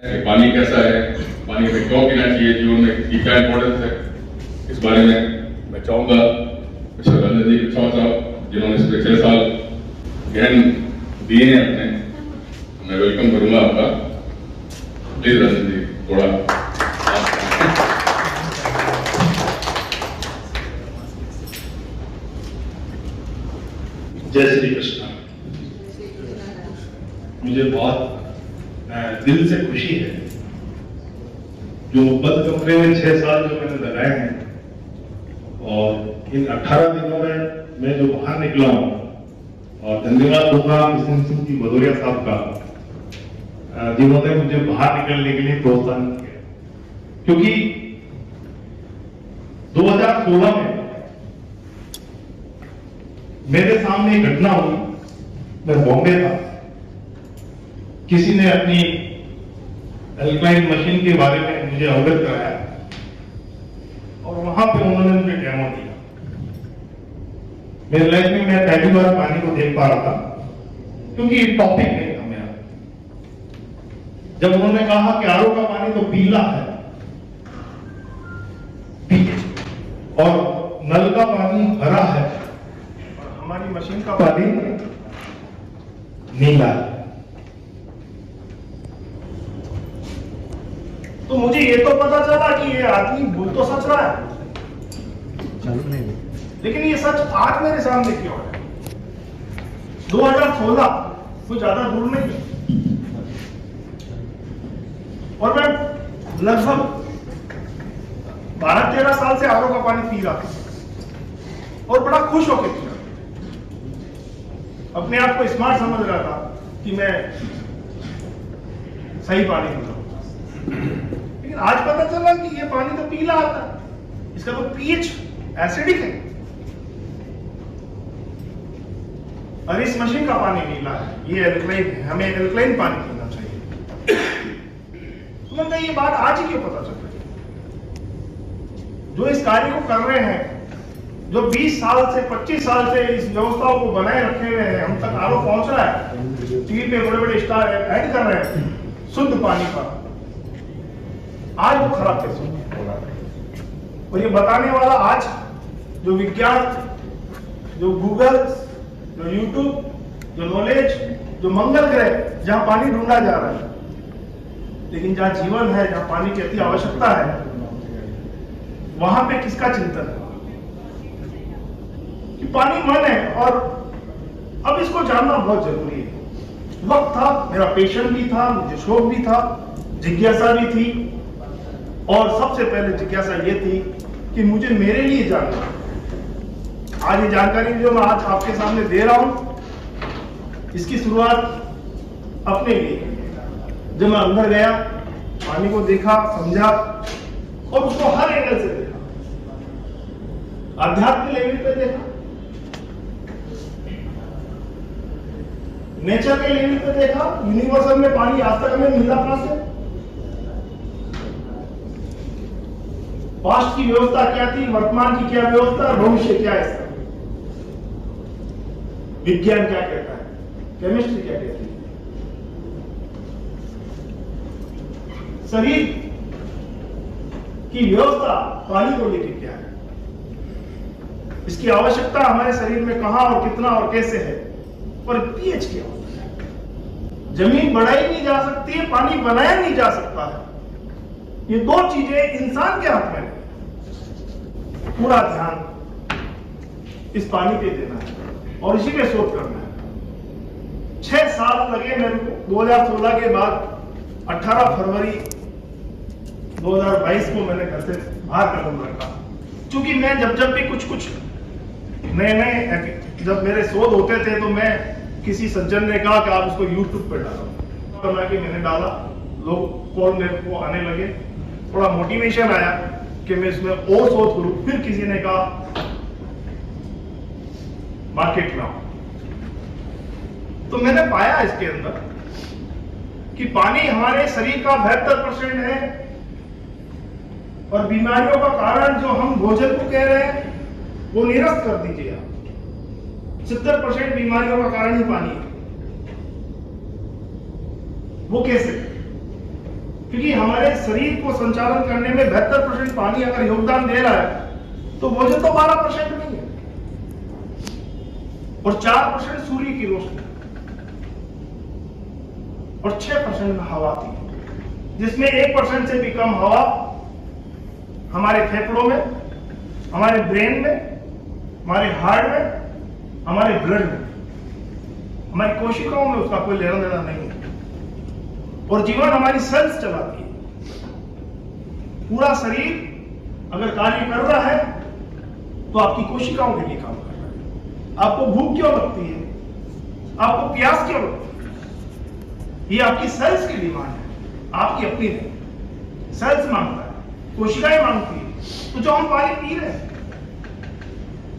पानी कैसा है, पानी में क्यों पीना चाहिए, जीवन में इसकी क्या इंपॉर्टेंस है, इस बारे में मैं चाहूँगा मिस्टर रणजीत साहब जिन्होंने इस पे 6 साल गहन दिए हैं अपने, मैं वेलकम करूँगा आपका। प्लीज रणजीत थोड़ा। जय श्री कृष्ण। मुझे बहुत दिल से खुशी है जो बंद कमरे में 6 साल जो मैंने लगाए हैं और इन 18 दिनों में मैं जो बाहर निकला हूं, और धन्यवाद दूंगा किशन सिंह जी भदौरिया साहब का जिन्होंने मुझे बाहर निकलने के लिए प्रोत्साहन किया, क्योंकि 2016 में मेरे सामने एक घटना हुई। मैं बॉम्बे था, किसी ने अपनी एल्कलाइन मशीन के बारे में मुझे अवगत कराया और वहां पे उन्होंने मुझे डेमो दिया। मेरे लाइफ में मैं पहली बार पानी को देख पा रहा था, क्योंकि टॉपिक नहीं था मेरा। जब उन्होंने कहा कि आरओ का पानी तो पीला है और नल का पानी हरा है, हमारी मशीन का पानी नीला है, तो मुझे ये तो पता चला कि ये आदमी बोल तो सच रहा है, लेकिन ये सच आज मेरे सामने क्यों है? 2016 कोई ज्यादा दूर नहीं है और मैं लगभग 12-13 साल से आरओ का पानी पी रहा था और बड़ा खुश होकर पी रहा था। अपने आप को स्मार्ट समझ रहा था कि मैं सही पानी पी रहा हूं, लेकिन आज पता चला कि ये पानी तो पीला आता है, इसका तो पीएच एसिडिक है और इस मशीन का पानी नीला है, ये एल्कलाइन है, हमें एल्कलाइन पानी पीना चाहिए। तो मैंने ये बात आज ही क्यों पता चल रही? जो इस कार्य को कर रहे हैं, जो 20 साल से 25 साल से इस व्यवस्थाओं को बनाए रखे हुए हैं, हम तक आरओ पहुंच रहा है, टीवी पे बड़े बड़े स्टार ऐड कर रहे हैं शुद्ध पानी का, आज वो खराब कैसे हो रहा है? और ये बताने वाला आज जो विज्ञान, जो गूगल, जो यूट्यूब, जो नॉलेज, जो मंगल ग्रह जहां पानी ढूंढा जा रहा है, लेकिन जहां जीवन है, जहां पानी की अति आवश्यकता है, वहां पे किसका चिंतन है कि पानी मन है? और अब इसको जानना बहुत जरूरी है। वक्त था, मेरा पेशेंट भी था, मुझे शौक भी था, जिज्ञासा भी थी, और सबसे पहले जिज्ञासा ये थी कि मुझे मेरे लिए जानना। आज ये जानकारी जो मैं आज आपके सामने दे रहा हूं, इसकी शुरुआत अपने लिए, जब मैं अंदर गया, पानी को देखा, समझा और उसको हर एंगल से देखा, आध्यात्मिक लेवल पे देखा, नेचर के लेवल पे देखा, यूनिवर्सल में पानी आज तक हमें मिला कहां से, पास्ट की व्यवस्था क्या थी, वर्तमान की क्या व्यवस्था, भविष्य क्या है, इसका विज्ञान क्या कहता है, केमिस्ट्री क्या कहती है, शरीर की व्यवस्था पानी को लेकर क्या है, इसकी आवश्यकता हमारे शरीर में कहां और कितना और कैसे है, और पीएच क्या होता है। जमीन बढ़ाई नहीं जा सकती है, पानी बनाया नहीं जा सकता है। ये दो चीजें इंसान के हाथ में है। पूरा ध्यान इस पानी पे देना है और इसी पे शोध करना है। 6 साल लगे मेरे को। 2016 के बाद 18 फरवरी 2022 को मैंने घर से बाहर कदम रखा, क्योंकि मैं जब भी कुछ नए जब मेरे शोध होते थे तो मैं किसी सज्जन ने कहा कि आप उसको यूट्यूब पे डालो, बना के मैंने डाला, लोग कॉल मेरे को आने लगे, थोड़ा मोटिवेशन आया कि मैं इसमें और शोध करूं। फिर किसी ने कहा मार्केट लाओ, तो मैंने पाया इसके अंदर कि पानी हमारे शरीर का 72% है और बीमारियों का कारण जो हम भोजन को कह रहे हैं वो निरस्त कर दीजिए आप। 70% बीमारियों का कारण ही पानी है। वो कैसे? क्योंकि हमारे शरीर को संचालन करने में 72% पानी अगर योगदान दे रहा है तो वजन तो 12% नहीं है, और 4% सूर्य की रोशनी और 6% हवा की, जिसमें 1% से भी कम हवा हमारे फेफड़ों में, हमारे ब्रेन में, हमारे हार्ट में, हमारे ब्लड में, हमारी कोशिकाओं में उसका कोई लेना देना नहीं है। और जीवन हमारी सेल्स चलाती है। पूरा शरीर अगर कार्य कर रहा है तो आपकी कोशिकाओं के लिए काम कर रहा है। आपको भूख क्यों लगती है, आपको प्यास क्यों लगती है, ये आपकी सेल्स की डिमांड है, आपकी अपनी नहीं। सेल्स मांगता है, कोशिकाएं मांगती है। तो जो हम पानी पी रहे हैं,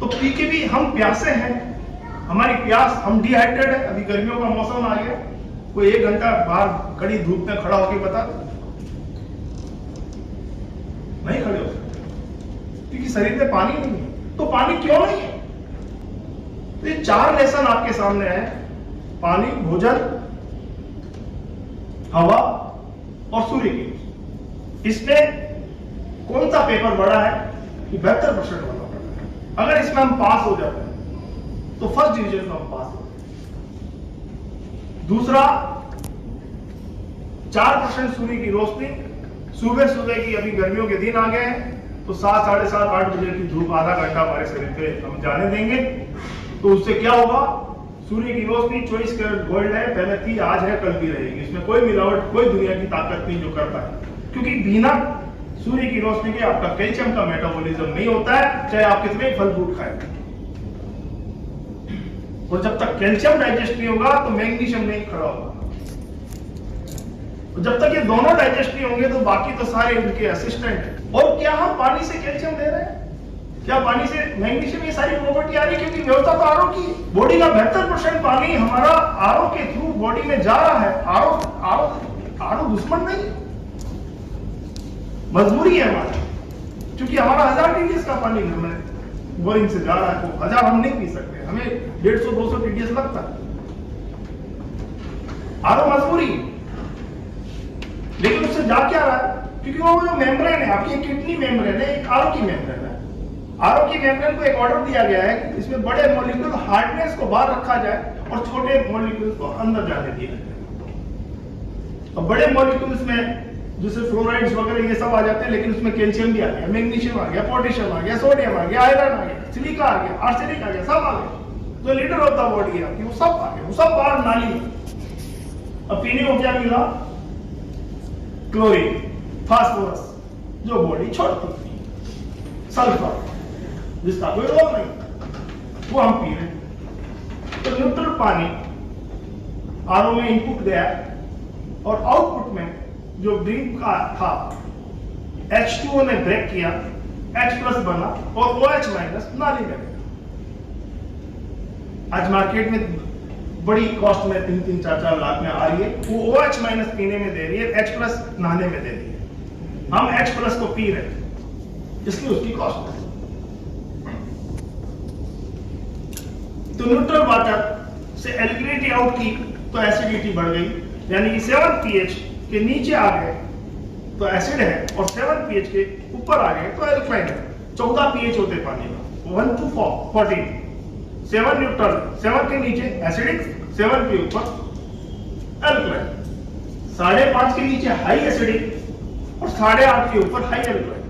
तो पी के भी हम प्यासे हैं, हमारी प्यास, हम डिहाइड्रेटेड है। अभी गर्मियों का मौसम आ गया, कोई 1 घंटा बाहर कड़ी धूप में खड़ा होकर बता दो, नहीं खड़े हो सकते, क्योंकि शरीर में पानी नहीं है। तो पानी क्यों नहीं है? तो ये 4 लेसन आपके सामने है, पानी, भोजन, हवा और सूर्य की रोशनी। इसमें कौन सा पेपर बड़ा है कि 72% वाला बड़ा है? अगर इसमें हम पास हो जाते हैं तो फर्स्ट डिवीजन में हम पास हो। दूसरा, 4% सूर्य की रोशनी, सुबह सुबह की, अभी गर्मियों के दिन आ गए हैं तो 7, साढ़े 7, 8 बजे की धूप आधा घंटा हमारे शरीर पे हम जाने देंगे, तो उससे क्या होगा? सूर्य की रोशनी 24 कैरेट गोल्ड है, पहले थी, आज है, कल भी रहेगी। इसमें कोई मिलावट, कोई दुनिया की ताकत नहीं जो करता है, क्योंकि बिना सूर्य की रोशनी के आपका कैल्शियम का मेटाबॉलिज्म नहीं होता है, चाहे आप कितने फल फ्रूट खाएं। और जब तक कैल्शियम डाइजेस्ट नहीं होगा तो मैग्नीशियम नहीं खड़ा होगा। और जब तक ये दोनों डाइजेस्ट नहीं होंगे तो बाकी तो सारे उनके असिस्टेंट हैं। और क्या हम पानी से कैल्शियम दे रहे हैं? क्या पानी से मैग्नीशियम, ये सारी प्रॉपर्टी आ रही है? क्योंकि व्यवस्था तो आरओ की है। बॉडी का 72% पानी हमारा आरओ के थ्रू बॉडी में जा रहा है। आरओ दुश्मन नहीं है, मजबूरी है हमारी, क्योंकि हमारा 1000 टीडीएस का पानी घर में बोरिंग से जा रहा है, तो 1000 हम नहीं पी सकते, हमें 150-200 टीडीएस लगता है। आरओ मजबूरी, लेकिन उससे जा क्या रहा है? क्योंकि वो जो मेम्ब्रेन है, आपकी किडनी मेम्ब्रेन है, एक आरओ की मेम्ब्रेन है। आरओ की मेम्ब्रेन को एक ऑर्डर दिया गया है कि इसमें बड़े मॉलिक्यूल हार्डनेस को बाहर रखा जाए और छोटे मॉलिक्यूल को अंदर जाने दिया जाए। और बड़े मॉलिक्यूल्स में जैसे फ्लोराइड्स वगैरह ये सब आ जाते हैं, लेकिन उसमें कैल्शियम भी आ गया, मैग्नीशियम आ गया, पोटेशियम आ गया, सोडियम आ गया, आयरन आ गया, सिलिका आ गया, आर्सेनिक आ गया, सब आ गया। जो लीडर होता है बॉडी आपकी, वो सब आ गया, वो सब बाहर नाली में। अब पीने को क्या मिला? क्लोरीन, फास्फोरस, जो बॉडी छोड़ती है, सल्फर, जिसका कोई रोग नहीं, वो हम पी रहे हैं। तो न्यूट्रल पानी आरओ में इनपुट गया और आउटपुट में जो ड्रिंक का था, H2O ने ब्रेक किया, H+ बना और OH- नाली में गया। आज मार्केट में बड़ी कॉस्ट में 3-3, 4-4 लाख में आ रही है, वो OH- पीने में दे रही है, H+ नहाने में दे रही है। हम H+ को पी रहे हैं, इसलिए उसकी कॉस्ट है। तो न्यूट्रल वाटर से एल्कलिनिटी आउट की तो एसिडिटी बढ़ गई, यानी कि 7 pH के नीचे आ गए तो एसिड है, और 7 pH के ऊपर आ गए तो एल्कलाइन है। 14 pH होते पानी का, 1 to 14, 7 न्यूट्रल, 7 के नीचे एसिडिक, 7 के ऊपर एल्कलाइन, 5.5 के नीचे हाई एसिडिक और 8.5 के ऊपर high alkaline.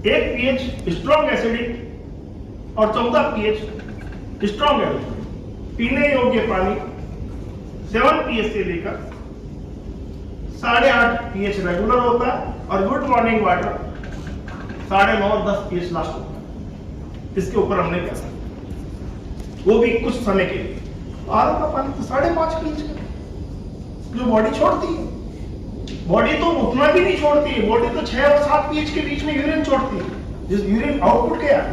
1 pH strong acidic और 14 pH स्ट्रॉन्ग एल्कलाइन। पीने योग्य पानी 7 pH से लेकर 8.5 pH रेगुलर होता है, और good morning water 9.5-10 pH last होता है। इसके ऊपर हमने क्या सकते, वो भी कुछ समय के लिए। आरओ का पानी तो 5.5 pH का, जो बॉडी छोड़ती है। बॉडी तो उतना भी नहीं छोड़ती है, बॉडी तो 6 और 7 pH के बीच में यूरिन छोड़ती है। जिस यूरिन आउटपुट क्या है,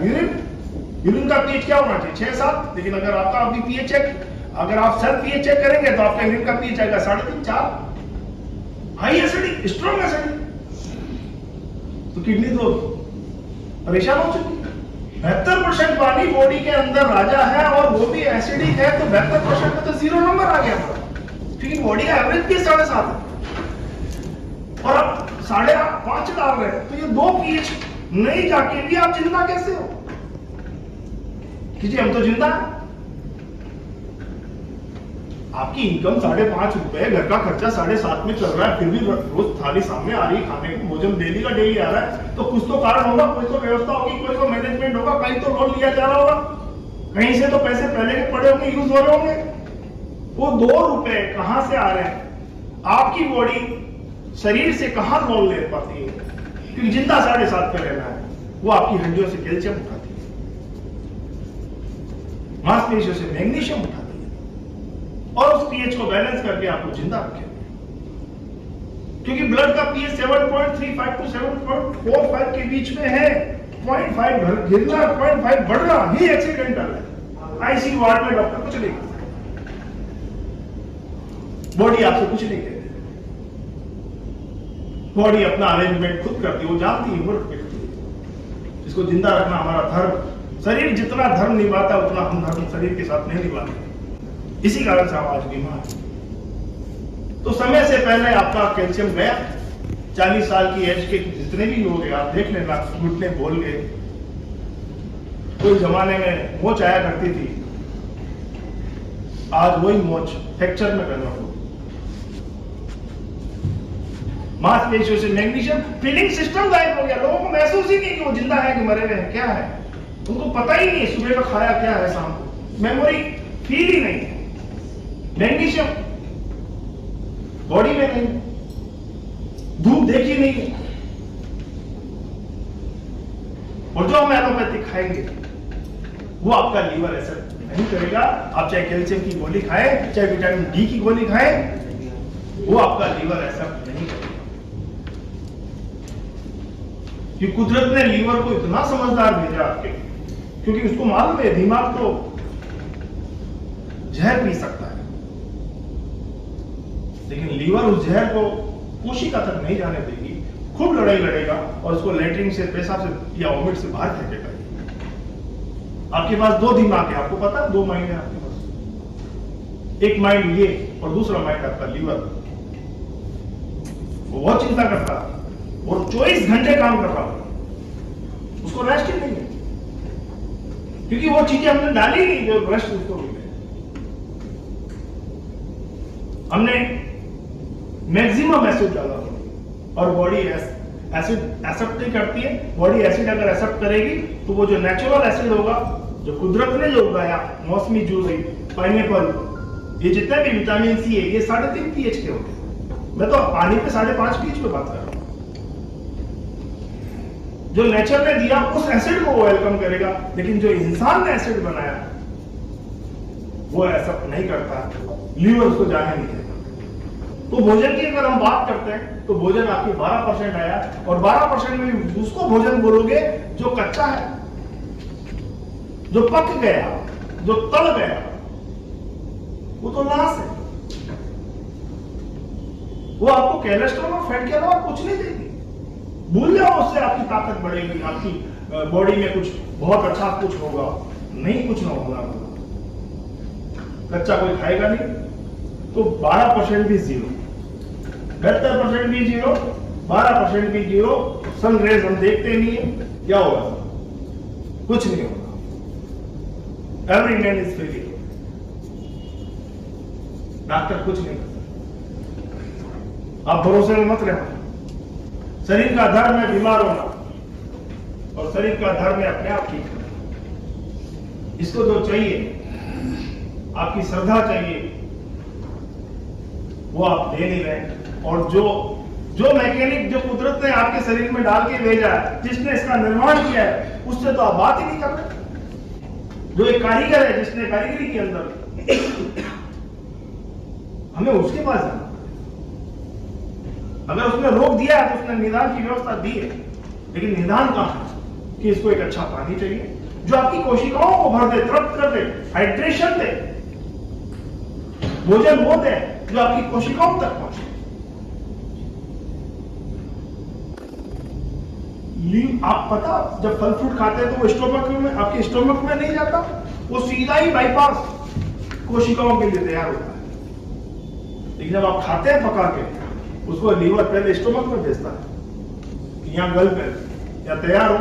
यूरिन का pH क्या होना चाहिए? 6-7, लेकिन अगर आपका अभी pH चेक, अगर आप सेल्फ pH चेक करेंगे तो आपका यूरिन का pH आएगा 3.5-4, हाई एसिडिक, स्ट्रॉन्ग एसिडिक। तो किडनी तो परेशान हो चुकी है। 72% पानी बॉडी के अंदर राजा है, और वो भी एसिडिक है, तो 72% में तो 0 नंबर आ गया, क्योंकि बॉडी का एवरेज भी 7.5 है। और आप 5.5 डाल रहे हैं, तो ये 2 pH नहीं जाके भी आप जिंदा कैसे हो? कीजिए, हम तो जिंदा है। आपकी इनकम 5.5 रुपए, घर का खर्चा 7.5 में चल रहा है, फिर भी रोज थाली सामने आ रही है, खाने को भोजन डेली का डेली आ रहा है, तो कुछ तो कारण होगा, कोई तो व्यवस्था होगी, कोई तो मैनेजमेंट होगा, कहीं तो लोन लिया जा रहा होगा, कहीं से तो पैसे पहले के पड़े होंगे, यूज हो रहे होंगे। वो 2 रुपए कहां से आ रहे हैं? आपकी बॉडी शरीर से कहां लोन ले पाती है? क्योंकि जिंदा 7.5 पे रहना है, वो आपकी हड्डियों से कैल्शियम उठाती है, मांसपेशियों से मैग्नीशियम उठाती है, और उस पीएच को बैलेंस करके आपको जिंदा रखें। क्योंकि ब्लड का पीएच 7.35 टू 7.45 के बीच में है। 0.5 गिरना, 0.5 बढ़ना ही एक्सीडेंटल है। आईसीयू वार्ड में डॉक्टर कुछ नहीं कर सकते, बॉडी आपसे कुछ नहीं कहती, बॉडी अपना अरेंजमेंट खुद करती है, वो जानती है, वो रखती है। इसको जिंदा रखना हमारा धर्म। शरीर जितना धर्म निभाता है, उतना हम धर्म शरीर के साथ नहीं निभाते। इसी कारण से हम आज बीमार हैं। तो समय से पहले आपका कैल्शियम गया। 40 साल की एज के जितने भी लोग हैं, आप देख लेना, घुटने बोल गए। कोई जमाने में मोच आया करती थी, आज वही मोच फ्रैक्चर में कन्वर्ट हो। मांसपेशियों से मैग्नीशियम, फीलिंग सिस्टम गायब हो गया। लोगों को महसूस ही नहीं कि वो जिंदा है कि मरे हुए हैं, क्या है उनको पता ही नहीं। सुबह का खाया क्या है, शाम को मेमोरी फील ही नहीं है। मैग्नीशियम बॉडी में नहीं, धूप देखी नहीं, और जो हम एलोपैथिक खाएंगे वो आपका लीवर एसिड नहीं करेगा। आप चाहे कैल्शियम की गोली खाएं, चाहे विटामिन डी की गोली खाएं, वो आपका लीवर एसिड नहीं करेगा। कि कुदरत ने लीवर को इतना समझदार भेजा आपके, क्योंकि उसको मालूम है दिमाग तो जहर पी सकता है, लेकिन लीवर उस जहर को कोशिका तक नहीं जाने देगी। खूब लड़ाई लड़ेगा और उसको लेटरिन से, पेशाब से या वोमिट से बाहर फेंकेगा। आपके पास 2 दिमाग है, आपको पता है 2 माइंड है आपके पास। एक माइंड ये और दूसरा माइंड आपका लीवर। वो बहुत चिंता करता है और 24 घंटे काम कर रहा है, उसको रेस्ट ही नहीं है, क्योंकि वो चीजें हमने डाली नहीं जो रेस्ट उसको मिले। हमने मैक्सिमम एसिड डाला और बॉडी एसिड एक्सेप्ट नहीं करती है। बॉडी एसिड अगर एक्सेप्ट करेगी तो वो जो नेचुरल एसिड होगा, जो कुदरत ने जो उगाया, मौसमी जूस, पाइनएप्पल, ये जितने भी विटामिन सी है, ये 3.5 pH के होते हैं। मैं तो पानी पे 5.5 pH पे बात कर रहा हूं। जो नेचर ने दिया उस एसिड को वो वेलकम करेगा, लेकिन जो इंसान ने एसिड बनाया वो एक्सेप्ट नहीं करता, लीवर उसको जाने नहीं देता। तो भोजन की अगर हम बात करते हैं तो भोजन आपकी 12% आया, और 12% में उसको भोजन बोलोगे जो कच्चा है, जो पक गया, जो तल गया, वो तो लाश है। वो आपको कोलेस्ट्रॉल और फैट के अलावा कुछ नहीं देगी। भूल जाओ, उससे आपकी ताकत बढ़ेगी, आपकी बॉडी में कुछ बहुत अच्छा कुछ होगा, नहीं कुछ ना होगा। कच्चा कोई खाएगा नहीं, तो 12% भी जीरो, 72% भी जीरो, 12% भी जीरो। सन रेज हम देखते नहीं है, क्या होगा? कुछ नहीं होगा। Every man is failure. Doctor कुछ नहीं कर सकते। आप भरोसे में मत रहना। शरीर का धर्म है बीमार होना, और शरीर का धर्म है अपने आप ठीक करना। इसको जो चाहिए, आपकी श्रद्धा चाहिए, वो आप दे नहीं रहे। और जो मैकेनिक, जो कुदरत ने आपके शरीर में डाल के भेजा है, जिसने इसका निर्माण किया है, उससे तो आप बात ही नहीं कर रहे। जो एक कारीगर है, जिसने कारीगरी के अंदर, हमें उसके पास जाना। अगर उसने रोक दिया है तो उसने निदान की व्यवस्था दी है, लेकिन निदान कहां है? कि इसको एक अच्छा पानी चाहिए जो आपकी कोशिकाओं को भर दे, तृप्त कर दे, हाइड्रेशन दे। भोजन वो दे जो आपकी कोशिकाओं तक पहुंचे। आप पता, जब फल फ्रूट खाते हैं तो वो स्टोमक में, आपके स्टोमक में नहीं जाता, वो सीधा ही बाईपास कोशिकाओं के लिए तैयार होता है। लेकिन जब आप खाते हैं पका के, उसको लीवर पहले स्टोमक में भेजता है कि यहाँ गल पे या तैयार हो,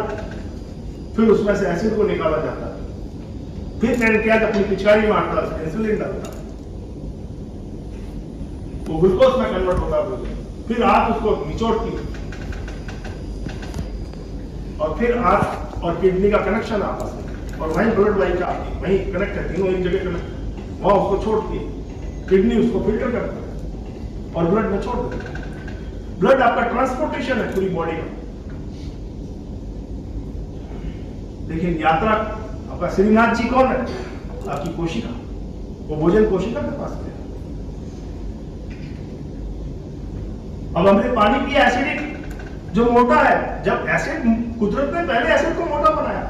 फिर उसमें से एसिड को निकाला जाता है, फिर पैनक्रियाज अपनी पिचकारी मारता है, उसमें इंसुलिन डालता है, वो ग्लूकोज में कन्वर्ट होता है, फिर आंत उसको निचोड़ती है और फिर आंत और किडनी का कनेक्शन आपस में, और वहीं ब्लड वाहिका आती है, वहीं कनेक्ट है, तीनों एक जगह कनेक्ट, वहां उसको छोड़ती है, किडनी उसको फिल्टर करता है और ब्लड में छोड़ देता है। ब्लड आपका ट्रांसपोर्टेशन है पूरी बॉडी का। देखिए यात्रा आपका श्रीनाथ जी कौन है? आपकी कोशिका, वो भोजन कोशिका के पास गया। अब हमने पानी पिया एसिडिक जो मोटा है, जब एसिड कुदरत ने पहले एसिड को मोटा बनाया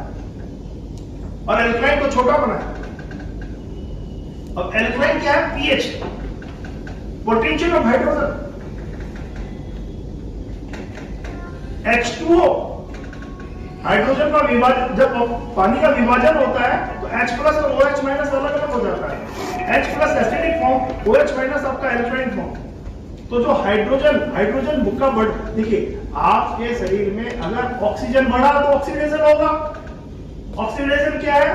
और एल्कलाइन को छोटा बनाया। अब एल्कलाइन क्या है? PH, potential of hydrogen, H2O, hydrogen का विभाजन, जब पानी का विभाजन होता है तो H प्लस और OH माइनस अलग अलग हो जाता है। H plus acidic form, OH minus आपका एल्कलाइन फॉर्म। तो जो हाइड्रोजन बुक्का बढ़, देखिए आपके शरीर में अगर ऑक्सीजन बढ़ा तो ऑक्सीडेशन होगा। ऑक्सीडेशन क्या है?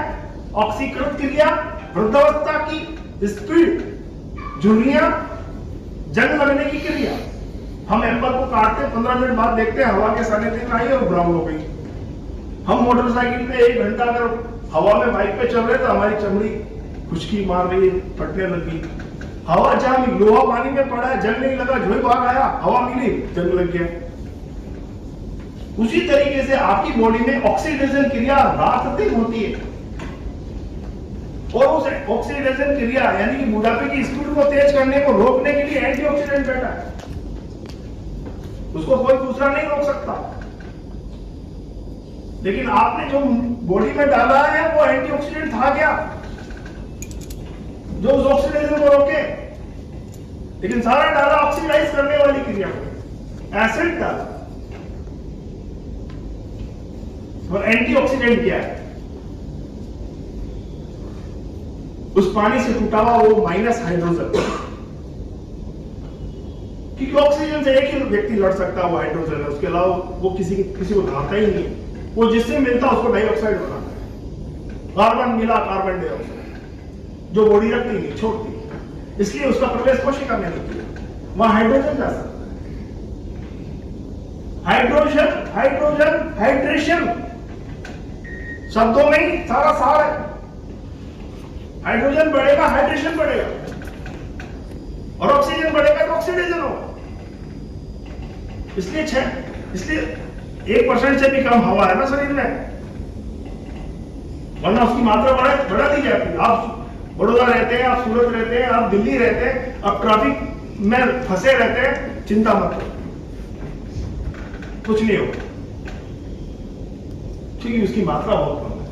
ऑक्सीकृत क्रिया, वृद्धावस्था की स्पीड, झुर्रियां, जंग लगने की क्रिया। हम एप्पल को काटते 15 मिनट बाद देखते हैं हवा के साने दिन आई और ब्राउन हो गई। हम मोटरसाइकिल पे 1 घंटा अगर हवा में बाइक पे चल रहे तो हमारी चमड़ी खुश्की मार रही है, फटने लगी। हवा जाम, लोहा पानी में पड़ा है, जंग नहीं लगा, झोल भाग आया, हवा मिली, जंग लग गया। उसी तरीके से आपकी बॉडी में ऑक्सीडेशन क्रिया रात दिन होती है और उस ऑक्सीडेशन क्रिया यानी कि बुढ़ापे की स्पीड को तेज करने को रोकने के लिए एंटीऑक्सीडेंट बैठा है, उसको कोई दूसरा नहीं रोक सकता। लेकिन आपने जो बॉडी में डाला है वो एंटीऑक्सीडेंट था क्या जो उस ऑक्सीडेशन को रोके? लेकिन सारा डाला ऑक्सीडाइज करने वाली क्रिया को, एसिड डाला। और एंटीऑक्सीडेंट क्या है? उस पानी से टूटा हुआ वो माइनस हाइड्रोजन, क्योंकि ऑक्सीजन से एक ही व्यक्ति लड़ सकता है, वो हाइड्रोजन है, उसके अलावा वो किसी को ढांकता ही नहीं। वो जिससे मिलता उसको डाइऑक्साइड बनाता है। कार्बन मिला, कार्बन डाइऑक्साइड, जो बॉडी रखती नहीं, छोड़ती, इसलिए उसका प्रवेश कोशिका में नहीं किया, वहां हाइड्रोजन जा सकता है। हाइड्रेशन शब्दों में ही सारा सार है। हाइड्रोजन बढ़ेगा, हाइड्रेशन बढ़ेगा, और ऑक्सीजन बढ़ेगा तो ऑक्सीडेशन होगा। इसलिए 1% से भी कम हवा है ना शरीर में, वरना उसकी मात्रा बढ़ा दी जाती है। आप बड़ौदा रहते हैं, आप सूरत रहते हैं, आप दिल्ली रहते हैं, आप ट्रैफिक में फंसे रहते हैं, चिंता मत करो, कुछ नहीं होगा, क्योंकि उसकी मात्रा बहुत कम है।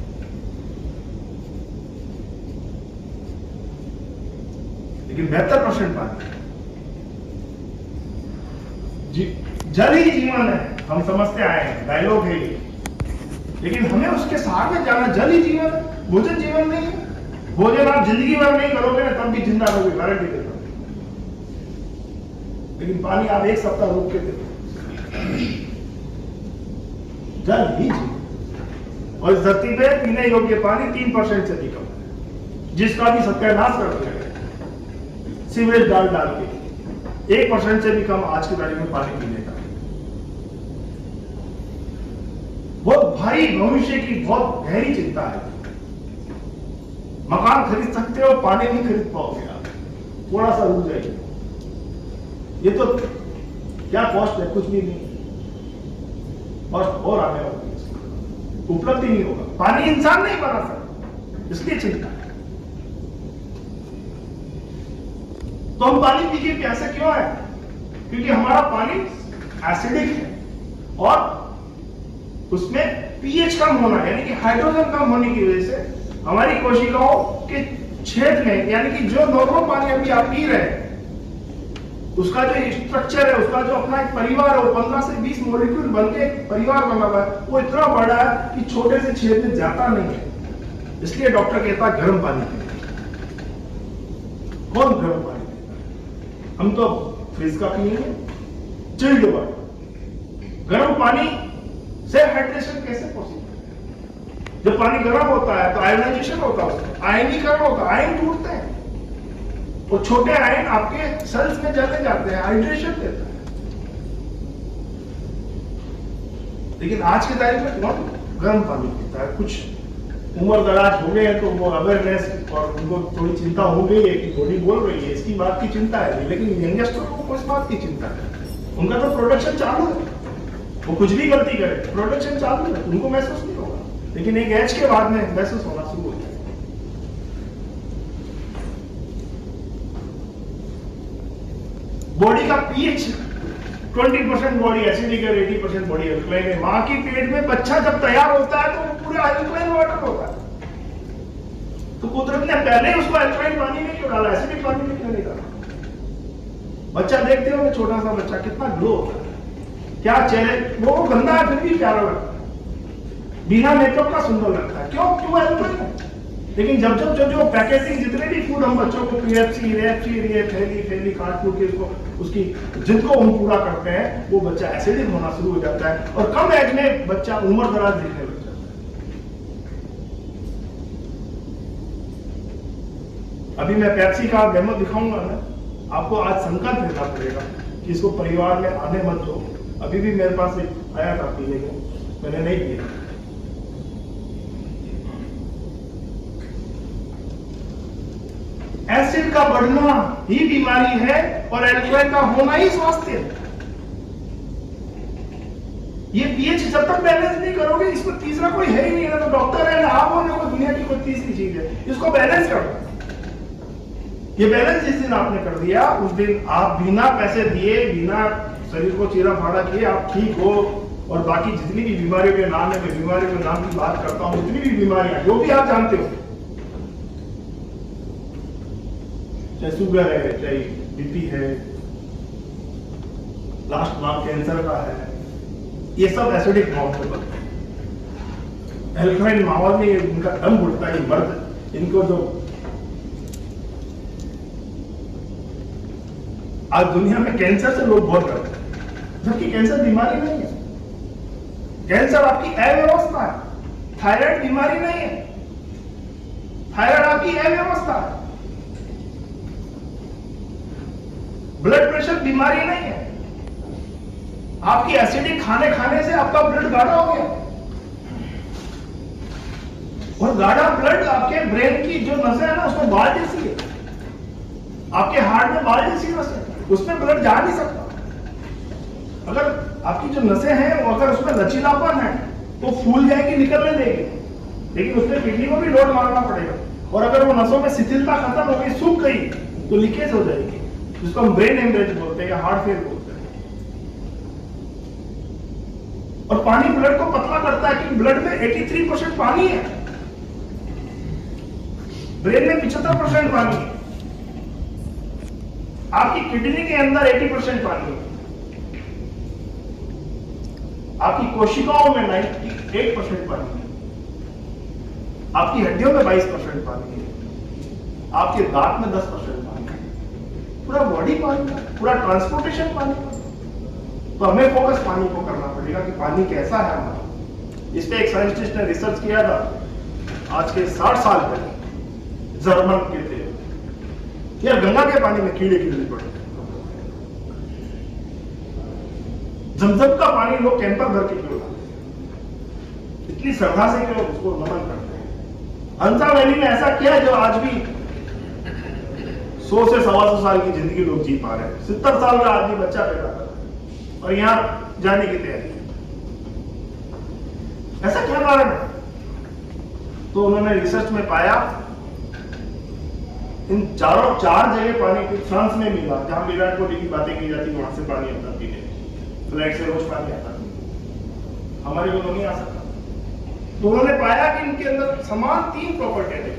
लेकिन 72% पानी, जल ही जीवन है, हम समझते आए हैं, डायलॉग है ये, लेकिन हमें उसके साथ में जाना। जल ही जीवन है, भोजन जीवन नहीं है। भोजन आप जिंदगी भर नहीं करोगे ना, तब भी जिंदा रहोगे, गारंटी देता हूं। लेकिन पानी आप 1 सप्ताह रोक के देखो, जल ही जीवन। और इस धरती पे पीने योग्य पानी 3% से भी कम है, जिसका भी सत्यानाश कर दिया गया सीवेज डाल के। 1% से भी कम आज की तारीख में पानी पीने का। बहुत भारी भविष्य की बहुत गहरी चिंता है। मकान खरीद सकते हो, पानी नहीं खरीद पाओगे आप, थोड़ा सा रुक जाइए। ये तो क्या कॉस्ट है? कुछ भी नहीं, कॉस्ट और आने वाली, उपलब्धि नहीं होगा। पानी इंसान नहीं बना सकता, इसलिए चिंता है। तो हम पानी पी के प्यासे क्यों है? क्योंकि हमारा पानी एसिडिक है और उसमें पीएच कम होना, यानी कि हाइड्रोजन कम होने की वजह से हमारी कोशिकाओं के छेद में, यानी कि जो नॉर्मल पानी अभी आप पी रहे हैं, उसका जो स्ट्रक्चर है, उसका जो अपना एक परिवार है, वो 15 से 20 मॉलिक्यूल बनके एक परिवार बना हुआ है, वो इतना बड़ा है कि छोटे से छेद में जाता नहीं है। इसलिए डॉक्टर कहता है गर्म पानी पीना। कौन गर्म पानी? हम तो फ्रिज का पिएंगे, चिल्ड वाटर। गर्म पानी से हाइड्रेशन कैसे पॉसिबल है? जब पानी गर्म होता है तो आयोनाइजेशन होता है, आयनीकरण होता है, आयन टूटते हैं, वो छोटे आयन आपके सेल्स में चले जाते हैं, हाइड्रेशन देता है। लेकिन आज की तारीख में कौन गर्म पानी पीता है? कुछ उम्र दराज हो गए हैं तो वो अवेयरनेस और उनको थोड़ी चिंता हो गई है कि बॉडी बोल रही है, इसकी बात की चिंता है। लेकिन यंगस्टर को किस बात की चिंता है? उनका तो प्रोडक्शन चालू है, वो कुछ भी गलती करे प्रोडक्शन चालू है, उनको महसूस नहीं होगा। लेकिन एक एज के बाद में महसूस होना शुरू हो जाएगा। बॉडी का पीएच 20% बॉडी एसिडिक है, 80% बॉडी अल्कलाइन है। मां की पेट में बच्चा जब तैयार होता है तो वो पूरा अल्कलाइन वाटर होता है। तो कुदरत ने पहले उसको अल्कलाइन पानी में क्यों डाला, एसिडिक पानी में क्यों नहीं डाला? बच्चा देखते हो, छोटा सा बच्चा कितना ग्लो होता है, क्या चेहरे, वो गंदा है फिर भी प्यारा लगता है, बिना मेकअप का सुंदर लगता है। क्यों? क्यों अल्कलाइन है। लेकिन जब जो पैकेजिंग जितने भी फूड हम बच्चों को पीएफसी, थैली काट फूड के उसकी जिनको हम पूरा करते हैं, वो बच्चा एसिडिक होना शुरू हो जाता है और कम एज में बच्चा उम्र दराज दिखने लग जाता है। अभी मैं पेप्सी का डेमो दिखाऊंगा ना, आपको आज संकल्प लेना पड़ेगा कि इसको परिवार में आने मत दो। अभी भी मेरे पास एक आया था पीने को, मैंने नहीं पिया। एसिड का बढ़ना ही बीमारी है और एल्कोहल का होना ही स्वास्थ्य है। ये पीएच जब तक बैलेंस नहीं करोगे, इसमें तीसरा कोई है ही नहीं। ना तो डॉक्टर है, ना आप हो, ना कोई दुनिया की कोई तीसरी चीज है। इसको बैलेंस करो। ये बैलेंस जिस दिन आपने कर दिया, उस दिन आप बिना पैसे दिए, बिना शरीर को चीरा फाड़ा किए आप ठीक हो। और बाकी जितनी भी बीमारियों के नाम है, मैं बीमारियों के नाम की बात करता हूं, जितनी भी बीमारियां जो भी आप जानते हो, चाहे शुगर है, चाहे बीपी है, लास्ट नाम कैंसर का है, ये सब एसिडिक माहौल से बनते हैं। एल्कलाइन माहौल में इनका दम घुटता है। मर्द इनको जो आज दुनिया में कैंसर से लोग बहुत डरते हैं, जबकि कैंसर बीमारी नहीं है। कैंसर आपकी अव्यवस्था है, थायराइड बीमारी नहीं है। थायराइड आपकी अव्यवस्था है। ब्लड प्रेशर बीमारी नहीं है, आपकी एसिडिक खाने से आपका ब्लड गाढ़ा हो गया। और गाढ़ा ब्लड आपके ब्रेन की जो नसें है ना, उसमें बाल जैसी है। आपके हार्ट में बाल जैसी नसें, उसमें ब्लड जा नहीं सकता। अगर आपकी जो नसें हैं, अगर उसमें लचीलापन है तो फूल जाएगी, निकलने देगी, लेकिन उसमें किडनी को भी लोड मारना पड़ेगा। और अगर वो नसों में शिथिलता खत्म हो गई, सूख गई, तो लीकेज हो जाएगी, जिसको हम ब्रेन हेमरेज बोलते हैं या हार्ट फेल बोलते हैं। और पानी ब्लड को पतला करता है कि ब्लड में 83% पानी है, ब्रेन में 75% पानी है, आपकी किडनी के अंदर 80% पानी है, आपकी कोशिकाओं में 98% पानी है, आपकी हड्डियों में 22% पानी है, आपके दांत में 10% पानी है, पूरा बॉडी पानी है, पूरा ट्रांसपोर्टेशन पानी है। तो हमें फोकस पानी को करना पड़ेगा कि पानी कैसा है हमारा। इस पे एक साइंटिस्ट ने रिसर्च किया था आज के 60 साल पहले, जर्मन के थे। यार गंगा के पानी में कीड़े कीड़े पड़े, जमजम का पानी लोग कैंपर भर के क्यों लाते, इतनी श्रद्धा से क्यों उसको नमन करते हैं। हंसा वैली में ऐसा क्या है जो आज भी 100 से 125 साल की जिंदगी लोग जी पा रहे हैं। 70 साल का आदमी बच्चा पैदा कर रहा है और यहां जाने की तैयारी है। ऐसा क्या कारण है? तो उन्होंने रिसर्च में पाया, इन चार जगह पानी फ्रांस में मिला, जहां विराट कोहली की बातें की जाती, वहां से पानी आता पीने, फ्लैट से रोज पानी आता, हमारे को तो नहीं आ सकता। तो उन्होंने पाया कि इनके अंदर समान 3 प्रॉपर्टी है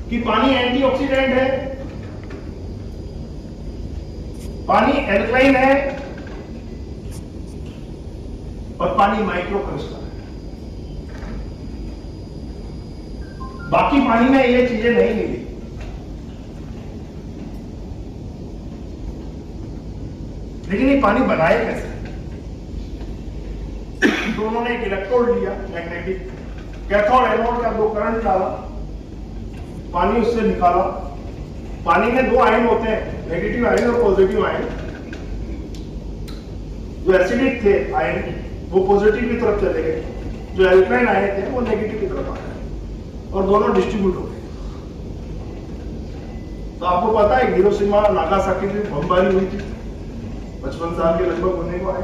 कि पानी एंटीऑक्सीडेंट है, पानी एल्कलाइन है और पानी माइक्रोक्रिस्टल है। बाकी पानी में ये चीजें नहीं मिली। लेकिन ये पानी बनाए कैसे? तो उन्होंने एक इलेक्ट्रोड लिया, मैग्नेटिक कैथोड एनोड का 2 करंट डाला, पानी उससे निकाला। पानी में 2 आयन होते हैं, नेगेटिव आयन और पॉजिटिव आयन। जो एसिडिक थे आयन वो पॉजिटिव की तरफ चले गए, जो एल्कलाइन आयन थे वो नेगेटिव की तरफ आ गए और दोनों डिस्ट्रीब्यूट हो गए। तो आपको पता है हिरोशिमा नागासाकी में बमबारी हुई थी, 55 साल के लगभग होने को आए,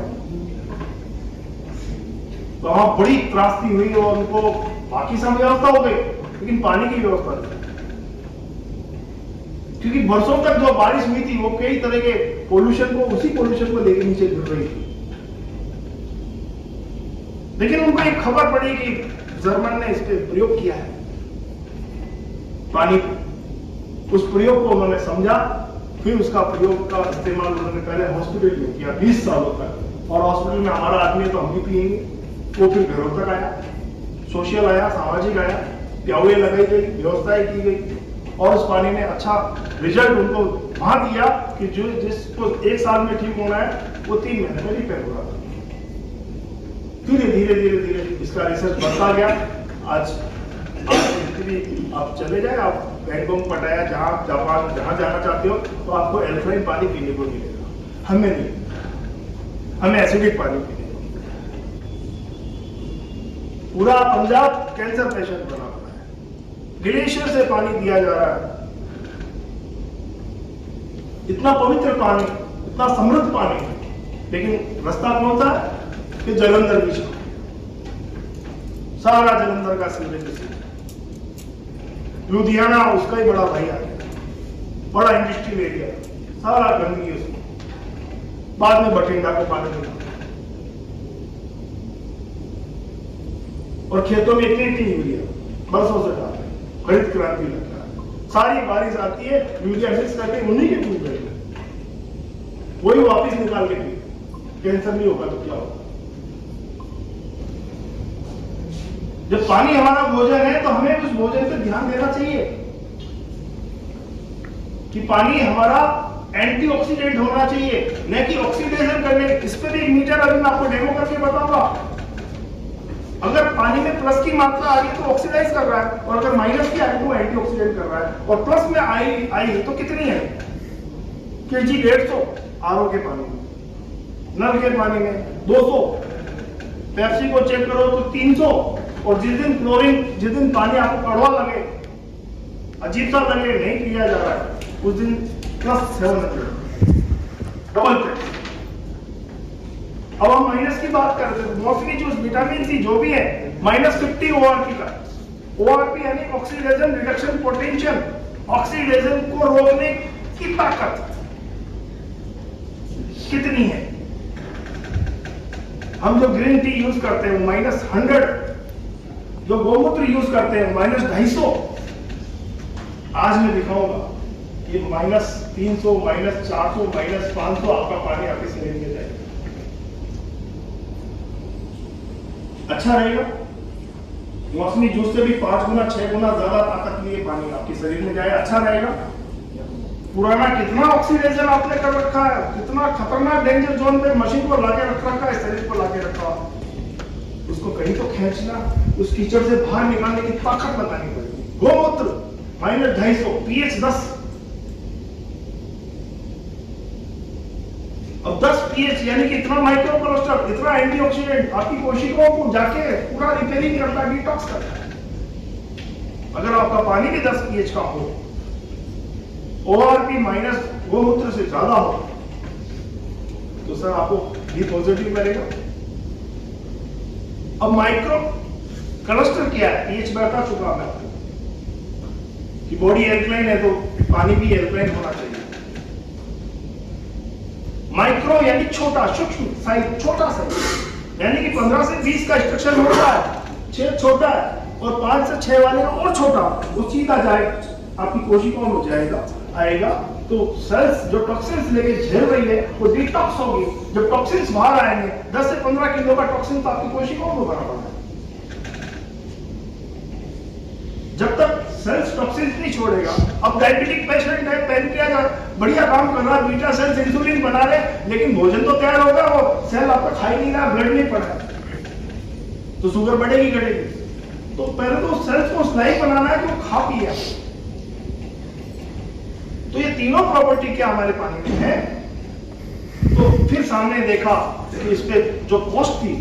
तो वहां बड़ी त्रासदी हुई और उनको बाकी सब व्यवस्था हो गई लेकिन पानी की व्यवस्था नहीं, क्योंकि वर्षों तक जो बारिश हुई थी वो कई तरह के पोल्यूशन को, उसी पोल्यूशन को लेकर नीचे गिर रही थी। लेकिन उनको एक खबर पड़ी कि जर्मन ने इस पे प्रयोग किया है पानी को। उस प्रयोग को उन्होंने समझा, फिर उसका प्रयोग का इस्तेमाल उन्होंने पहले हॉस्पिटल में किया 20 सालों तक, और हॉस्पिटल में हमारा आदमी तो हम भी पिएंगे। वो फिर घरों तक आया, सोशल आया, सामाजिक आया, प्याउए लगाई गई, व्यवस्थाएं की गई और उस पानी ने अच्छा रिजल्ट उनको वहां दिया कि जो जिसको 1 साल में ठीक होना है वो 3 महीने में रिपेयर हो रहा था। धीरे धीरे धीरे धीरे इसका रिसर्च बढ़ता गया। आज आप चले जाए, आप बैंकॉक, पटाया, जहां जापान, जहां जाना चाहते हो तो आपको एल्कलाइन पानी पीने को मिलेगा। हमें नहीं, हमें एसिडिक पानी पीने को मिलेगा। पूरा पंजाब कैंसर पेशेंट बना हुआ है, ग्लेशियर से पानी दिया जा रहा है। इतना पवित्र पानी, इतना समृद्ध पानी, लेकिन रास्ता कौन सा है कि जलंधर की सारा जलंधर का सीवरेज, लुधियाना उसका ही बड़ा भाई आ गया, बड़ा इंडस्ट्रियल एरिया, सारा गंदगी उसको, बाद में बठिंडा को पानी मिला और खेतों में इतनी यूरिया बरसों से डाल रहे, हरित क्रांति लग रहा है। सारी बारिश आती है, यूरिया मिक्स करके उन्हीं के टूट गए, वही वापिस निकाल के पी। कैंसर नहीं होगा तो क्या होगा? जब पानी हमारा भोजन है तो हमें उस भोजन पे ध्यान देना चाहिए कि पानी हमारा एंटीऑक्सीडेंट होना चाहिए, न कि ऑक्सीडेशन करने। इस पे भी एक मीटर अभी मैं आपको डेमो करके बताऊंगा। अगर पानी में प्लस की मात्रा आ रही तो ऑक्सीडाइज कर रहा है, और अगर माइनस की आ रही तो एंटीऑक्सीडेंट कर रहा है। और प्लस में आई तो कितनी है? kg 150 आरओ के पानी में, नल के पानी में 200, पेप्सी को चेक करो तो 300, और जिस दिन क्लोरीन, जिस दिन पानी आपको कड़वा लगे, अजीब सा लगे, नहीं पिया जा रहा है, उस दिन +700, डबल पे। अब हम माइनस की बात करते हैं, मोस्टली जो विटामिन सी जो भी है -50 ORP का। ORP यानी ऑक्सीडेशन रिडक्शन पोटेंशियल, ऑक्सीडेशन को रोकने की ताकत कितनी है? हम जो ग्रीन टी यूज करते हैं -100, जो गोमूत्र यूज करते हैं -250। आज मैं दिखाऊंगा ये -300, -400, -500 आपका पानी आपके शरीर में जाएगा। अच्छा रहेगा। मौसमी जूस से भी 5 गुना 6 गुना ज्यादा ताकत लिए पानी आपके शरीर में जाए, अच्छा रहेगा। पुराना कितना ऑक्सीडेशन आपने कर रखा है, कितना खतरनाक डेंजर जोन पे मशीन को लाके रख रखा है, शरीर को लाके रखा, उसको कहीं तो खींचना, उस कीचड़ से बाहर निकालने की ताकत बतानी पड़ेगी। गोमूत्र -250, pH 10। अब 10 pH यानी कि इतना माइक्रो कोलेस्ट्रॉल, इतना एंटीऑक्सीडेंट आपकी कोशिकाओं को जाके पूरा रिपेयरिंग करता है, डिटॉक्स करता है। अगर आपका पानी भी 10 pH का हो, ORP माइनस गोमूत्र से ज्यादा हो, तो सर आपको बी पॉजिटिव मिलेगा। अब माइक्रो कोलेस्ट्रॉल क्या है? pH बता चुका मैं आपको कि बॉडी एल्कलाइन है तो पानी भी एल्कलाइन होना चाहिए। माइक्रो यानी छोटा, सूक्ष्म साइज, छोटा साइज, यानी कि 15 से 20 का स्ट्रक्चर होता है, छेद छोटा है, और 5 से 6 वाले और छोटा, वो सीधा जाए आपकी कोशिकाओं में जाएगा, आएगा तो सेल्स जो टॉक्सिन्स लेके झेल रही है वो डिटॉक्स होगी। जब टॉक्सिन्स बाहर आएंगे, 10 से 15 किलो का टॉक्सिन तो आपकी कोशिकाओं में भरा पड़ा है। जब तक सेल्स टॉक्सिन्स नहीं छोड़ेगा। अब डायबिटिक पेशेंट है, पैनक्रियाज बढ़िया काम कर रहा है, बीटा सेल्स इंसुलिन बना रहे, लेकिन भोजन तो तैयार होगा, वो सेल आपका खा ही नहीं रहा, ब्लड नहीं पड़ा, तो शुगर बढ़ेगी घटेगी। तो पहले तो सेल्स को स्लाइड बनाना है कि वो खा पिए। तो ये तीनों प्रॉपर्टी क्या हमारे पानी में है। तो फिर सामने देखा कि इस पे जो कॉस्ट थी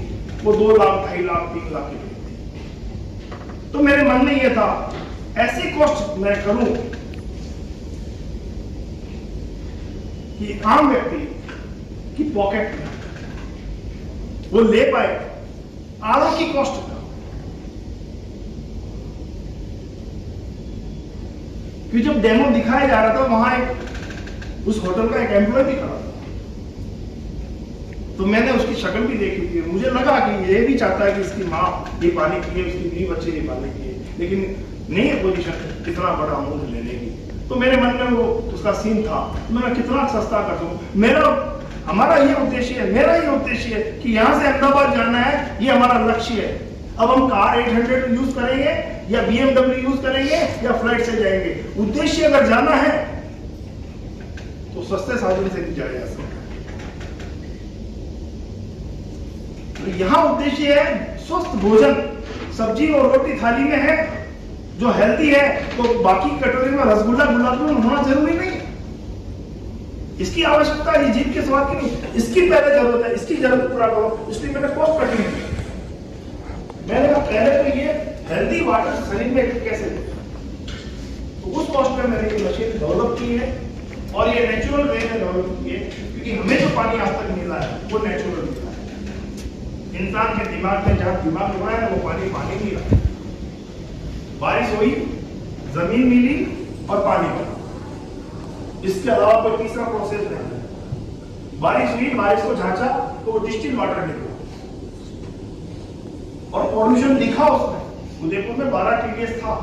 वो 2 लाख, 2.5 लाख, 3 लाख की थी। तो मेरे मन में ये था ऐसी कॉस्ट मैं करूं कि आम व्यक्ति की पॉकेट में वो ले पाए आरओ की कॉस्ट का। कि जब डेमो दिखाया जा रहा था वहां एक उस होटल का एक एम्प्लॉय भी खड़ा था, तो मैंने उसकी शक्ल भी देखी थी। मुझे लगा कि ये भी चाहता है कि इसकी माँ ये पानी पिए, उसकी बीवी बच्चे ये पानी पिए, लेकिन नहीं है पोजीशन इतना बड़ा अमाउंट लेने की। तो मेरे मन में वो उसका सीन था, मैं कितना सस्ता कर दूं। हमारा ये उद्देश्य है, मेरा ये उद्देश्य है कि यहां से अहमदाबाद जाना है, ये हमारा लक्ष्य है। अब हम कार 800 यूज करेंगे या BMW यूज करेंगे या फ्लाइट से जाएंगे, उद्देश्य अगर जाना है तो सस्ते साधन से भी जाया जा सकता है। तो यहां उद्देश्य है स्वस्थ भोजन, सब्जी और रोटी थाली में है जो हेल्दी है, तो बाकी कटोरी में रसगुल्ला गुलाब जामुन होना जरूरी नहीं। इसकी आवश्यकता है जीभ के स्वाद की नहीं, इसकी पहले जरूरत है, इसकी जरूरत पूरा करो, इसलिए मैंने कॉस्ट कटिंग की। मैंने कहा पहले तो ये हेल्दी वाटर शरीर में कैसे दे, तो उस कॉस्ट में मैंने ये मशीन डेवलप की है और ये नेचुरल वे में डेवलप की है, क्योंकि हमें जो पानी आज तक मिला है वो नेचुरल मिला है। इंसान के दिमाग में जहां दिमाग हुआ है वो पानी नहीं रहा। बारिश हुई, जमीन मिली और पानी बना, इसके अलावा कोई तीसरा प्रोसेस नहीं है। बारिश हुई, बारिश को झांचा तो वो डिस्टिल वाटर निकला और पॉल्यूशन दिखा उसमें। उदयपुर में 12 TDS था,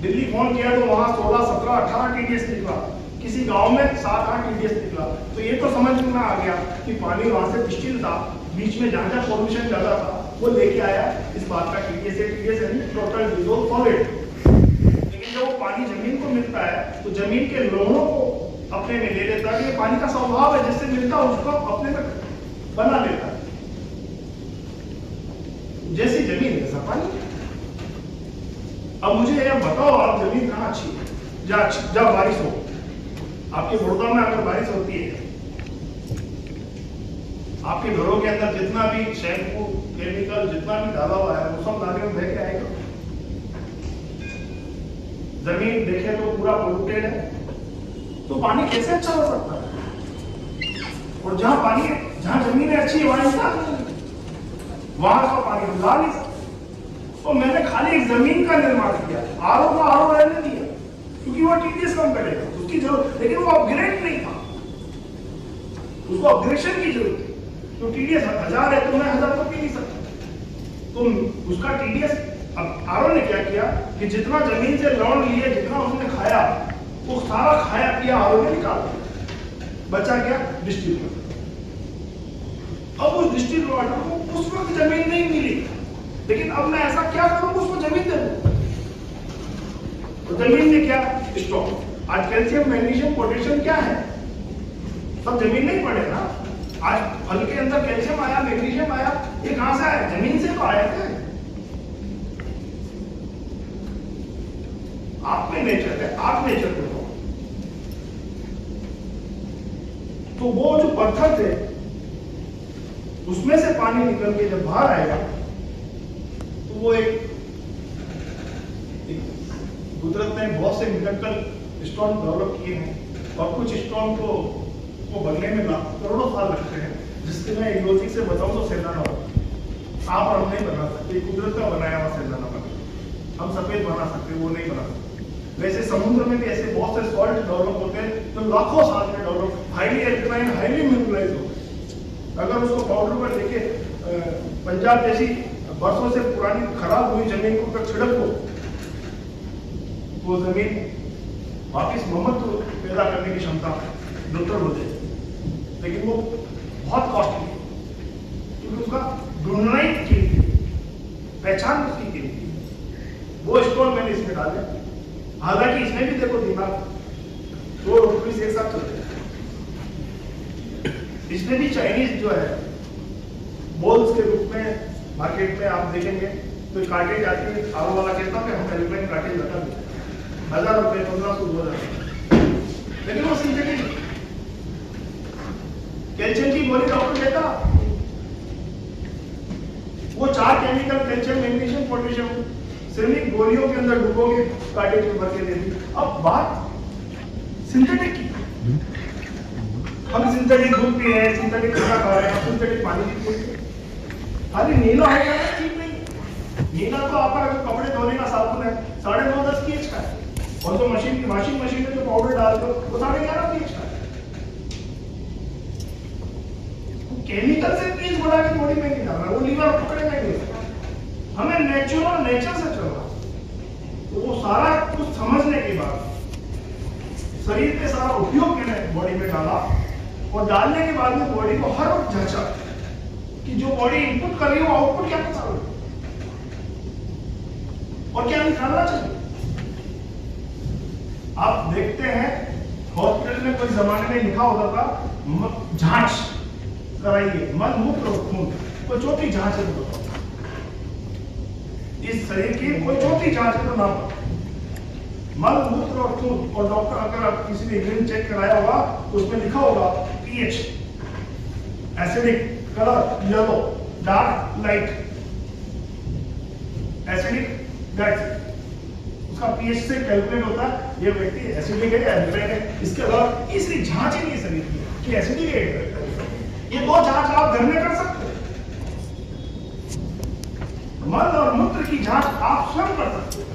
दिल्ली फोन किया तो वहां 16, 17, 18 TDS निकला, किसी गांव में 7-8 TDS निकला। तो ये तो समझ में आ गया कि पानी वहां से डिस्टिल था, बीच में जहां जहां पॉल्यूशन ज्यादा था वो लेके आया इस बात का TDS यानी टोटल डिसॉल्व सॉलिड। लेकिन जब वो पानी जमीन को मिलता है तो जमीन के लोगों को अपने में ले लेता है। ये पानी का स्वभाव है, जिससे मिलता है उसको अपने में बना लेता है। जैसी जमीन वैसा पानी। अब मुझे यह बताओ, आप जमीन कहाँ अच्छी है? जब बारिश हो, आपके बड़ौदा में अगर बारिश होती है, आपके घरों के अंदर जितना भी शैम्पू, केमिकल जितना भी डाला हुआ है वो सब नाले में बह के आएगा। जमीन देखे तो पूरा पोल्यूटेड है, तो पानी कैसे अच्छा हो सकता है? और जहां जमीन अच्छी है वहां का पानी ला नहीं सकता। तो मैंने खाली एक जमीन का निर्माण किया, आरओ रहने दिया, क्योंकि वो TDS कम करेगा, उसकी जरूरत, लेकिन वो अपग्रेड नहीं था, उसको अपग्रेडेशन की जरूरत थी। तो TDS 1000 है तो मैं 1000 तो पी नहीं सकता। तो उसका TDS, अब आरओ ने क्या किया कि जितना जमीन से लौट लिए, जितना उसने खाया, वो सारा खाया पिया आरओ ने निकाल दिया, बचा क्या? Distil water. अब उस डिस्टिल वाटर को उस वक्त जमीन नहीं मिली, लेकिन अब मैं ऐसा क्या करूं उसको जमीन दे दूं? तो जमीन में क्या स्टॉक? आज कैल्शियम, मैग्नीशियम, पोटेशियम क्या है? सब जमीन नहीं पड़े ना। आज फल के अंदर कैल्शियम आया, मैग्नीशियम आया, ये कहां से आया? जमीन से तो आए थे। आप में नेचर है, आप नेचर को हो। तो वो जो पत्थर थे उसमें से पानी निकल के जब बाहर आएगा तो वो एक कुदरत ने बहुत से मिनरल स्टोन डेवलप किए हैं और कुछ स्टोन को बनने में करोड़ों साल लगते हैं, जिसके मैं एक लॉजिक से बताऊं तो सेंधाना होता। आप हम नहीं बना सकते, कुदरत का बनाया हुआ सेंधाना बना। हम सफेद बना सकते, वो नहीं बना सकते। वैसे समुद्र में भी ऐसे बहुत से सॉल्ट डेवलप होते हैं जो लाखों साल में develop, highly alkaline, highly mineralise होते हैं। अगर उसको पाउडर पर लेके पंजाब जैसी बरसों से पुरानी खराब हुई जमीन को अगर छिड़क दो, वो जमीन वापिस मोहम्मद पैदा करने की क्षमता न्यूट्रल हो जाए। लेकिन वो बहुत कॉस्टली है, क्योंकि उसका ढूंढना ही कीमती, पहचान उसकी कीमती। वो स्टोन मैंने इसमें डाले, हालांकि इसमें भी देखो दिमाग दो रुपीज एक साथ चलते हैं। इसमें भी चाइनीज जो है बॉल्स के रूप में मार्केट में आप देखेंगे तो कार्टेज आती है, आलू वाला कहता है हम एल्यूमिनियम कार्टेज लगा देते हैं 1000 रुपये 1500 2000, लेकिन वो सिंथेटिक कैल्शियम की गोली डॉक्टर देता, वो 4 केमिकल कैल्शियम मैग्नीशियम पोटेशियम सिर्फ गोलियों के अंदर डुबोगे कार्टेज में भर के देती। अब बात सिंथेटिक की, हम सिंथेटिक दूध पी रहे हैं, सिंथेटिक खाना खा रहे हैं, सिंथेटिक पानी पी रहे हैं। खाली नीला हो जाना ठीक नहीं। नीला तो आपका कपड़े धोने का साबुन है 9.5-10 pH का है, और जो मशीन की वॉशिंग मशीन में जो पाउडर डालते हो वो 11.5 pH का है। केमिकल से पीएच बढ़ा के बॉडी में नहीं डालना, वो लीवर पकड़ेगा नहीं। हमें नेचुरल नेचर से चलना। तो वो सारा कुछ समझने के बाद शरीर पे सारा उपयोग मैंने बॉडी में डाला, और डालने के बाद में बॉडी को हर वक्त जांचा कि जो बॉडी इनपुट कर रही है वो आउटपुट क्या कर रही है और क्या निकालना चाहिए। आप देखते हैं हॉस्पिटल में कोई जमाने में लिखा होता था जांच कराइए मल मूत्र और खून, कोई चौथी जांच है तो इस शरीर की कोई चौथी जांच है तो नाम मल मूत्र और खून। और डॉक्टर अगर आप किसी ने यूरिन चेक कराया होगा तो उसमें लिखा होगा pH acidic, colour yellow, dark light, acidic that's उसका पीएच से कैलकुलेट होता है ये व्यक्ति एसिडिक है या एल्कलाइन है। इसके अलावा तीसरी जांच ही नहीं शरीर की कि एसिडिक है। ये 2 जांच आप घर में कर सकते हैं। मल और मूत्र की जांच आप स्वयं कर सकते हैं,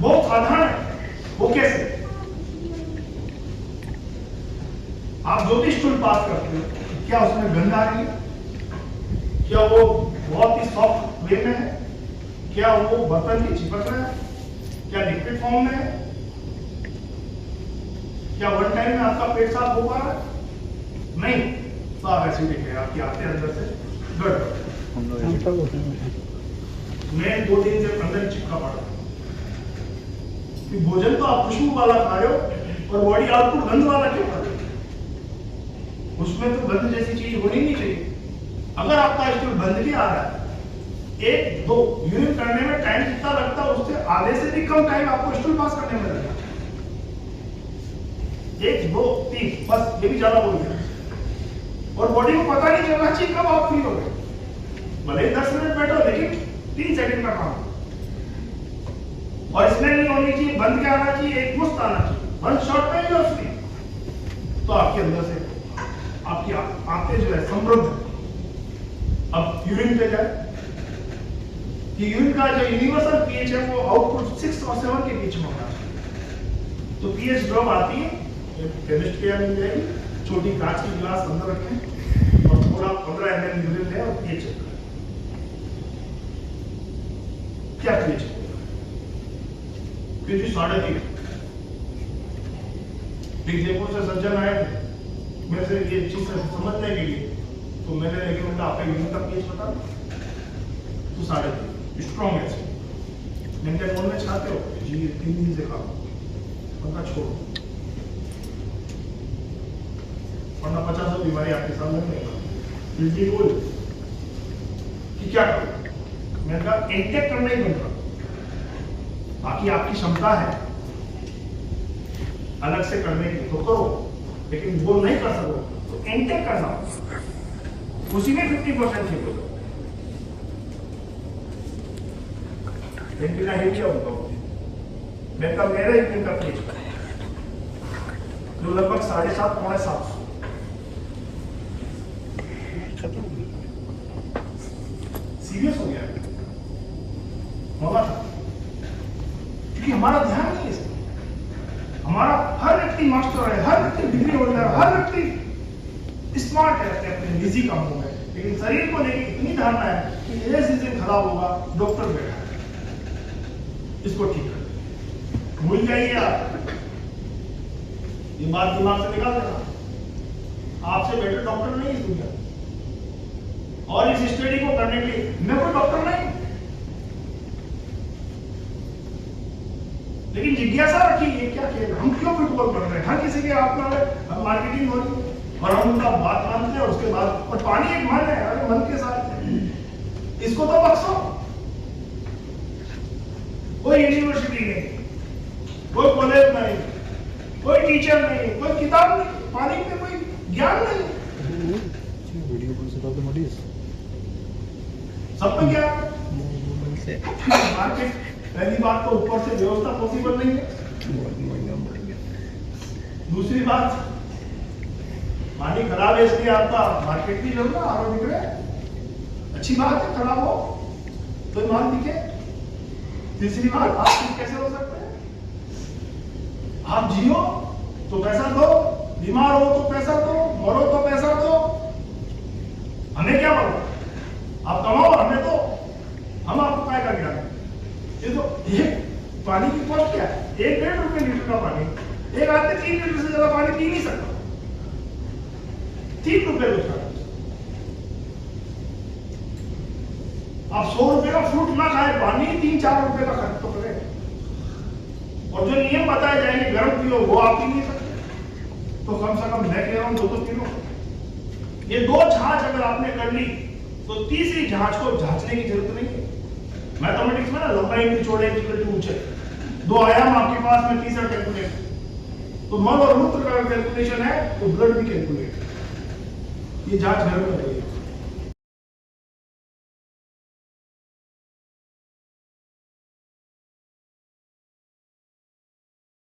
बहुत साधारण है। वो कैसे? आप जो भी स्टूल पास करते हो क्या उसमें गंध आ रही है? क्या वो बहुत ही सॉफ्ट वे में है? क्या वो बर्तन की चिपक रहा है? क्या लिक्विड फॉर्म में है? क्या वन टाइम में आपका पेट साफ हो पा रहा है? नहीं, तो आप एसिडिक है, आपकी आते अंदर से गड़बड़। मैं 2 दिन से अंदर चिपका पड़ा कि भोजन तो आप खुशबू वाला खा रहे हो और बॉडी आउटपुट गंध वाला क्यों खा रहे हो? उसमें तो गंध जैसी चीज होनी नहीं चाहिए। अगर आपका स्टूल बंद भी आ रहा है 1-2 यूरिन करने में टाइम कितना लगता है उससे आधे से भी कम टाइम आपको स्टूल पास करने में लगेगा। 1 2 3 बस, ये भी ज्यादा बोल गया। और बॉडी को पता नहीं चलना चाहिए कब आप फ्री हो गए। भले 10 मिनट बैठो लेकिन 3 सेकंड का काम। और इसमें नहीं होनी चाहिए बंद क्या आना चाहिए, एक मुश्त आना चाहिए, वन शॉट में ही उसकी तो आपके अंदर से आपकी आंतें जो है समृद्ध। अब यूरिन पे जाए कि यूरिन का जो यूनिवर्सल पीएच है वो आउटपुट 6 और 7 के बीच में होना चाहिए। तो पीएच ड्रॉप आती है, केमिस्ट के यहाँ मिल जाएगी, छोटी कांच की गिलास अंदर रखें और थोड़ा 15 ml यूरिन लें और पीएच चेक करें। क्या पीएच है? क्योंकि 3.5 जयपुर से सज्जन आए थे मेरे से ये चीज समझने के लिए, तो मैंने लेकिन उनका आपका यूरिन का पीएच बता तो 3.5 स्ट्रॉन्ग है। मैंने क्या बोलना चाहते हो जी 3 दिन से खाओ, उनका छोड़ो वरना 50 बीमारी आपके सामने नहीं बिल्टी बोल कि क्या करो। मैंने कहा इंटेक करना ही बनता, बाकी आपकी क्षमता है अलग से करने की तो करो, लेकिन वो नहीं कर सको तो इंटेक करना, उसी में 50% ठीक हो जाओ। लेकिन नहीं क्या होगा मैं कल मेरा एक दिन का पेज जो लगभग 7.5 पौने 7 सीरियस हो गया होगा था, क्योंकि हमारा ध्यान नहीं है इसमें। हमारा हर व्यक्ति मास्टर है, हर व्यक्ति डिग्री होल्डर है, हर व्यक्ति स्मार्ट है अपने निजी कामों में, लेकिन शरीर को लेकर इतनी धारणा है कि ये सीजन खराब होगा डॉक्टर बैठा है इसको ठीक कर, भूल जाइए आप ये बात दिमाग से निकाल देना। आपसे बेटर डॉक्टर नहीं इस दुनिया, और इस स्टडी को करने के लिए मैं कोई डॉक्टर नहीं, लेकिन जिज्ञासा रखिए, ये क्या खेल, हम क्यों फुटबॉल कर रहे हैं? हर किसी के आप मार्केटिंग हो रही है और हम उनका बात मानते हैं। उसके बाद और पानी एक मन है, अरे मन के साथ इसको तो बख्शो। कोई यूनिवर्सिटी नहीं, कोई कॉलेज नहीं, कोई टीचर नहीं, कोई किताब नहीं, पानी में कोई ज्ञान नहीं, सब में क्या मार्केट। पहली बात तो ऊपर से व्यवस्था पॉसिबल नहीं है। दूसरी बात, पानी खराब है इसलिए आपका मार्केट भी जरूर आरो दिख रहा है, अच्छी बात है, खराब हो तो माल दिखे। तीसरी बात, आप ठीक कैसे हो सकते हैं? आप जियो तो पैसा दो, बीमार हो तो पैसा दो, मरो तो पैसा दो, हमें क्या बोलो? आप कमाओ, हमें दो, हम आपको काय का ज्ञान। ये तो ये पानी की कॉस्ट क्या है? 1-1.5 रुपए लीटर का पानी, एक आदमी 3 लीटर से ज्यादा पानी पी नहीं सकता। 3 रुपए उसका। आप 100 रुपए का फ्रूट ना खाए, पानी 3-4 रुपए का खर्च तो करें। और जो नियम बताए जाएंगे गर्म पियो, वो आप पी नहीं सकते, तो कम से कम मैं कह रहा हूं 2 पी लो। ये 2 जांच अगर आपने कर ली तो तीसरी जांच को जांचने की जरूरत नहीं है। मैथमेटिक्स में ना लंबाई इंटू चौड़ाई इक्वल टू ऊंचाई, 2 आयाम आपके पास में, तीसरा कैलकुलेट। तो मल और मूत्र का कैलकुलेशन है तो ब्लड भी कैलकुलेट। ये जांच घर में करिए।